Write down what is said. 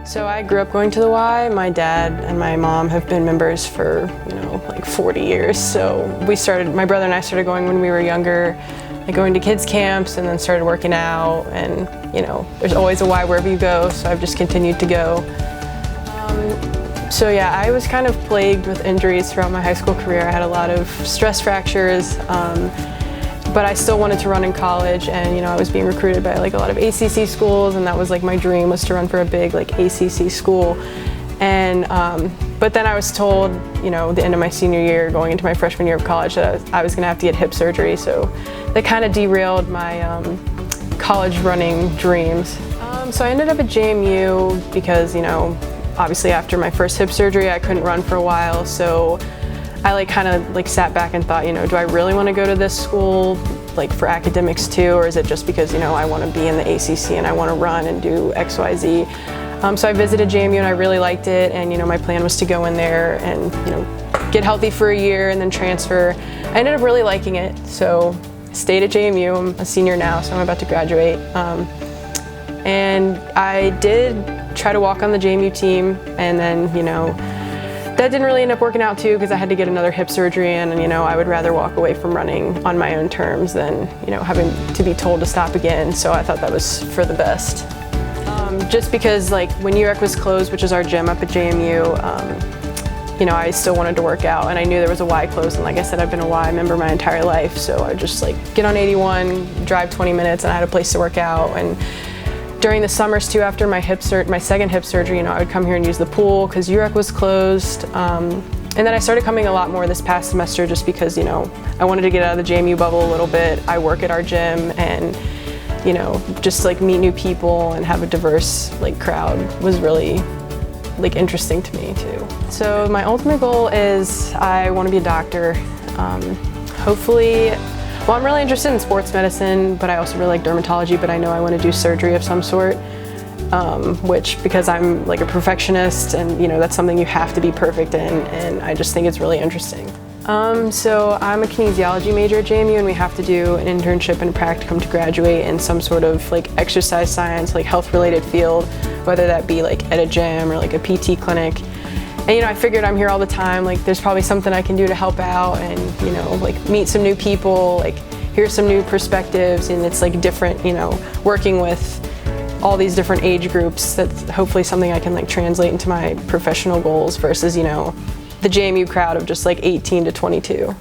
So I grew up going to the Y. My dad and my mom have been members for, like 40 years. So my brother and I started going when we were younger, like going to kids camps and then started working out. And, there's always a Y wherever you go, so I've just continued to go. So yeah, I was kind of plagued with injuries throughout my high school career. I had a lot of stress fractures, but I still wanted to run in college, and I was being recruited by like a lot of ACC schools, and that was like my dream, was to run for a big like ACC school. And but then I was told, the end of my senior year, going into my freshman year of college, that I was gonna have to get hip surgery. So that kind of derailed my college running dreams. So I ended up at JMU because, obviously after my first hip surgery, I couldn't run for a while. So I kind of sat back and thought, do I really want to go to this school for academics too, or is it just because I want to be in the ACC and I want to run and do X, Y, Z? So I visited JMU and I really liked it, and my plan was to go in there and get healthy for a year and then transfer. I ended up really liking it, so I stayed at JMU. I'm a senior now, so I'm about to graduate. And I did try to walk on the JMU team, and then that didn't really end up working out too, because I had to get another hip surgery in, and I would rather walk away from running on my own terms than having to be told to stop again. So I thought that was for the best. Just because when UREC was closed, which is our gym up at JMU, I still wanted to work out, and I knew there was a Y closed, and like I said, I've been a Y member my entire life, so I would just get on 81, drive 20 minutes, and I had a place to work out. And during the summers too, after my second hip surgery, I would come here and use the pool because UREC was closed. And then I started coming a lot more this past semester just because, I wanted to get out of the JMU bubble a little bit. I work at our gym, and, just meet new people and have a diverse crowd was really interesting to me too. So my ultimate goal is I want to be a doctor. Hopefully, well, I'm really interested in sports medicine, but I also really like dermatology, but I know I want to do surgery of some sort, which, because I'm a perfectionist, and that's something you have to be perfect in, and I just think it's really interesting. So I'm a kinesiology major at JMU, and we have to do an internship and a practicum to graduate in some sort of exercise science, health-related field, whether that be at a gym or a PT clinic. And I figured I'm here all the time, there's probably something I can do to help out and, meet some new people, hear some new perspectives, and it's different, working with all these different age groups. That's hopefully something I can translate into my professional goals versus, the JMU crowd of just 18 to 22.